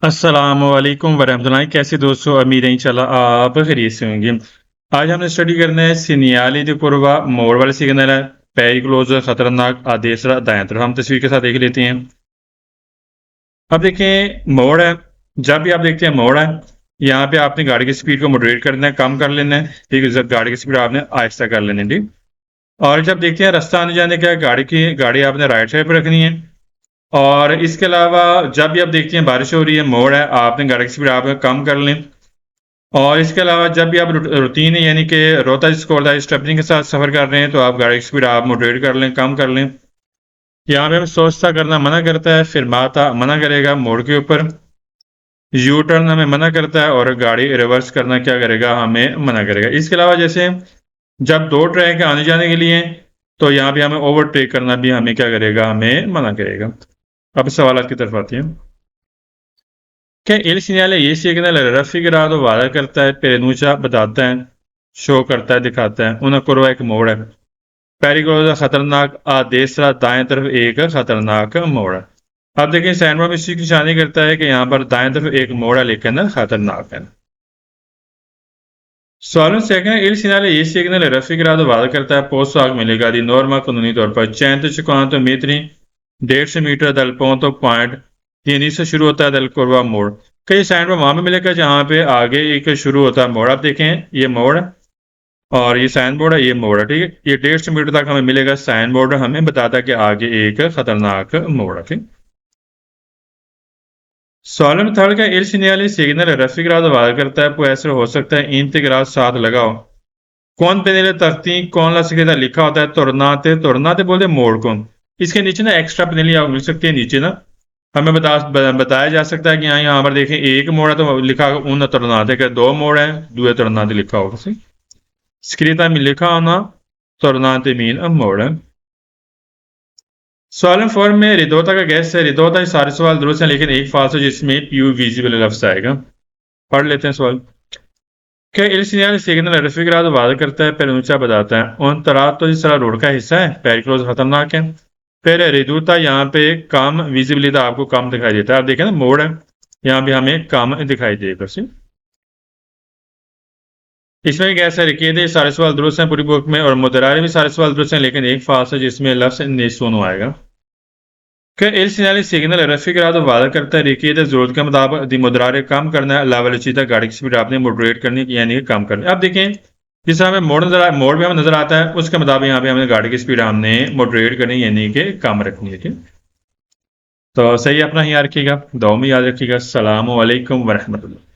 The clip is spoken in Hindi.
अस्सलामुअलैकुम वरहमतुल्लाहि। कैसे दोस्तों, उम्मीद है इंशाल्लाह आप खैरियत से होंगे। आज हमने स्टडी करना है सिनियाली दी कुरवा मोड़ वाले सिग्नल है, पेरिक्लोज खतरनाक आदेशरा दाएं तरफ। हम तस्वीर के साथ देख लेते हैं। अब देखें मोड़ है, जब भी आप देखते हैं मोड़ है, यहाँ पे आपने गाड़ी की स्पीड को मॉडरेट करना है, कम कर लेना है, ठीक है। जब गाड़ी की स्पीड आपने आहिस्ता कर लेनी है, ठीक। और जब देखते हैं रास्ता आने जाने का, गाड़ी आपने राइट साइड पर रखनी है। और इसके अलावा जब भी आप देखते हैं बारिश हो रही है, मोड़ है, आपने गाड़ी की स्पीड आप कम कर लें। और इसके अलावा जब भी आप रूटीन यानी कि रोता स्कोरदा स्टेपनिंग के साथ सफ़र कर रहे हैं, तो आप गाड़ी की स्पीड आप मॉडरेट कर लें, कम कर लें। यहाँ पे हमें सोचता करना मना करता है, फिर माता मना करेगा मोड़ के ऊपर। यू टर्न हमें मना करता है, और गाड़ी रिवर्स करना क्या करेगा, हमें मना करेगा। इसके अलावा जैसे जब दो ट्रैक आने जाने के लिए, तो यहाँ पे हमें ओवरटेक करना भी हमें क्या करेगा, हमें मना करेगा। अब सवाल की तरफ आते हैं। Che il segnale ये सिग्नल raffigurato वादा करता है, पेनुचा बताता है, शो करता है, दिखाता है। una curva एक मोड़ है, पेरिकोलोसा खतरनाक आदेशरा दाएं तरफ एक खतरनाक मोड़ है। अब देखिए सैंडवर्म इस चीज की निशानी करता है कि यहाँ पर दाएं तरफ एक मोड़ है, लेकिन खतरनाक है। सवाल सेकंड, il segnale ये सिग्नल raffigurato वादा करता है, posto आग मिलेगा di norma कानूनी तौर पर 150 metri 150 मीटर दल ponto पॉइंट तीन से शुरू होता है दल कुरवा मोड़। कई साइड में वहां पे मिलेगा जहां पे आगे एक शुरू होता है मोड़। आप देखें ये मोड़ है, और ये साइन बोर्ड है, ये मोड़ है, ठीक है। ये 150 मीटर तक हमें मिलेगा साइन बोर्ड, हमें बताता है कि आगे एक खतरनाक मोड़ है, ठीक। सवाल में थर्ड का il segnale सिग्नल raffigurato वादा करता है, può essere हो सकता है इंतग्राल साथ लगाओ कौन पेनेले तख्ती कौन ला सकेगा लिखा होता है तोरनाते तोरनाते बोलते मोड़ को। इसके नीचे ना एक्स्ट्रा पेनली आप मिल सकती है, नीचे ना हमें बताया जा सकता है कि यहाँ पर देखें एक मोड़ है, तो लिखा होगा उन तोरनाते का, दो मोड़ है दुए तोरनाते लिखा होगा, सही। स्क्रीता में लिखा होना तोरनाते मीन मोड़ है। सवाल फॉर्म में रिदोता का गैस है, रिदोता ये सारे सवाल दुरुस्त हैं, लेकिन एक फाल्स है जिसमें प्यू विजिबल लफ्ज आएगा। पढ़ लेते हैं सवाल। क्या il segnale सिग्नल raffigurato वादा करता है, पेनुचा बताता है, उन तरात तो जिस तरह रोड का हिस्सा है, पेरिक्लोज खतरनाक है। फिर रिदूता यहाँ पे कम विजिबिलिटी आपको कम दिखाई देता है। आप देखें ना मोड़ है, यहाँ भी हमें कम दिखाई देगा, सी। इसमें भी कैसा रिकेदे सारे सवाल दुरुस्त हैं पूरी बुक में, और मुदरारे भी सारे सवाल दुरुस्त हैं, लेकिन एक फाल्स है जिसमें लफ्ज नेसोनो आएगा। क्या il segnale सिग्नल raffigurato वादा करता है, रिकेदे जरूरत के मुताबिक दी मुदरारे कम करना है, अलावा लचीता गाड़ी की स्पीड आपने मॉडरेट करनी है, यानी कि कम करनी है। अब देखें जिस तरह हमें मोड़ भी हमें नजर आता है, उसके मुताबिक यहाँ पे हमें गाड़ी की स्पीड हमने मॉडरेट करनी है, यानी कि कम रखनी है, ठीक। तो सही अपना ही याद रखिएगा, दुआ में याद रखिएगा। अस्सलाम वालेकुम वरहमतुल्लाह।